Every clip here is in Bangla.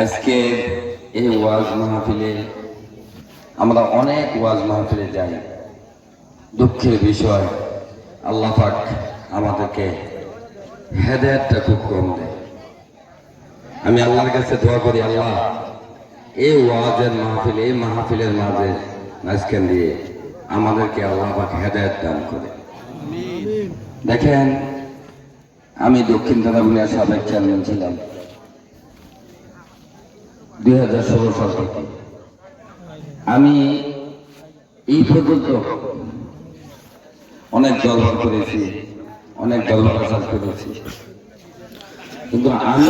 আজকে এই ওয়াজ মাহফিলে আমরা অনেক ওয়াজ মাহফিলে যাই। দুঃখের বিষয় আল্লাহ পাক আমাদেরকে হেদায়েতটা খুব কম দেয়। আমি আল্লাহর কাছে দোয়া করি, আল্লাহ এই ওয়াজের মাহফিল, এই মাহফিলের মাঝে মাঝখান দিয়ে আমাদেরকে আল্লাহ পাক হেদায়েত দান করে। দেখেন, আমি দক্ষিণ দানাবুনিয়া সাবেক চেয়ারম্যান ছিলাম 2016 সাল থেকে। আমি এই পর্যন্ত অনেক দরবার করেছি, অনেক দরবার প্রচার করেছি, কিন্তু আমি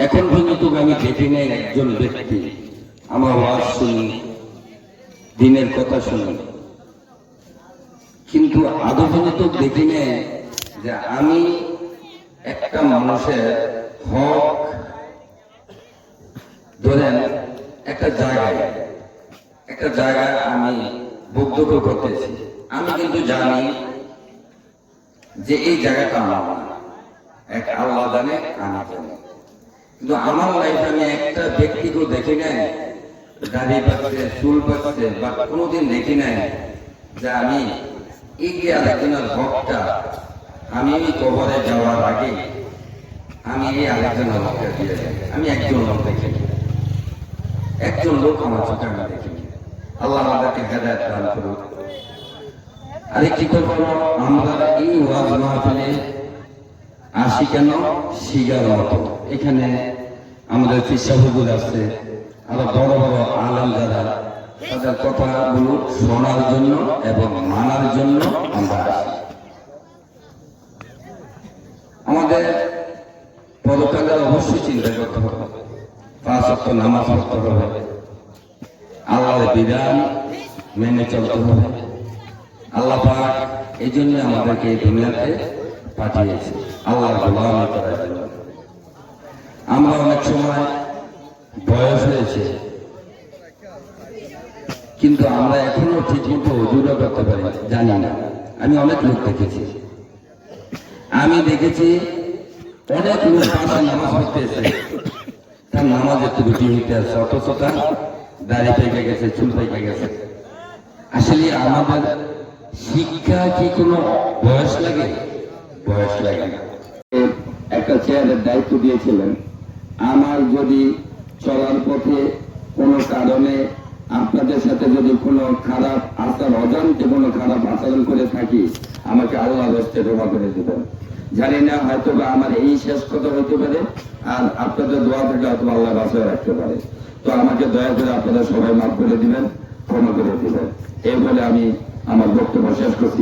এখন পর্যন্ত আমি দেখি নাই একজন ব্যক্তি আমার ওয়াজ শুনি, দিনের কথা শুনি, কিন্তু আদৌ পর্যন্ত দেখি নাই যে আমি একটা মানুষের হক ধরেন একটা জায়গায় আমি বক্তব্য করতেছি, আমি কিন্তু জানি যে এই জায়গাটা আমার না, এক আল্লাহ জানে, আমি জানি, কিন্তু আমার লাইফে আমি একটা ব্যক্তিকে দেখি নাই দাড়ি পাচ্ছে, চুল পাচ্ছে, বা কোনোদিন দেখি নাই যে আমি এই যে আরেকজনের হকটা আমি কবরে যাওয়ার আগে আমি এই আরেকজনের হকটা দিয়ে যাই। আমি একজন লোক দেখি, একজন লোক আমার চোখে আমি দেখিনি। আল্লাহ আমাদেরকে হেদায়েত দান করুন। আরেকটি কথা, আমরা এই ওয়াজ মাহফিলে আসি কেন? শিগার মতো এখানে আমাদের চিকিৎসা হুজুর আছে, আরো বড় বড় আলেম যারা, তাদের কথাগুলো শোনার জন্য এবং মানার জন্য আমরা আসি। আমাদের পরকালে অবশ্যই চিন্তা করতে হবে, 5 ওয়াক্ত নামাজ পড়তে হবে, আল্লাহর বিধান মেনে চলতে হবে। আল্লাহ পাক এই জন্য আমাদেরকে এই দুনিয়াতে পাঠিয়েছে, আল্লাহর গোলামি করার জন্য। আমরা অনেক সময় বয়স হয়েছে, কিন্তু আমরা এখনো ঠিক মতো ওযুটা করতে পারি জানি না। আমি অনেক লোক দেখেছি, অনেক লোক পাশে নামাজ পড়তেছে, তার নামাজের ত্রুটি হইতে আছে, অথচ তার দাড়ি পেকে গেছে, চুল পেকে গেছে। আসলে আমাদের শিক্ষা কি কোনো বয়স লাগে? বয়স লাগে না। একটা চেয়ারের দায়িত্ব দিয়েছিলেন, আমার যদি চলার পথে কোনো কারণে আপনাদের সাথে যদি কোনো খারাপ আচরণ, অজান্তে কোনো খারাপ আচরণ করে থাকি, আমাকে আল্লাহর হস্তে ক্ষমা করে দেবেন। জানি না, হয়তো বা আমার এই শেষ কথা হতে পারে, আর আপনাদের দোয়া থেকে হয়তো আল্লাহ বাঁচিয়ে রাখতে পারে। তো আমাকে দয়া করে আপনারা সবাই মাফ করে দিবেন, ক্ষমা করে দিবেন। এই বলে আমি আমার বক্তব্য শেষ করছি।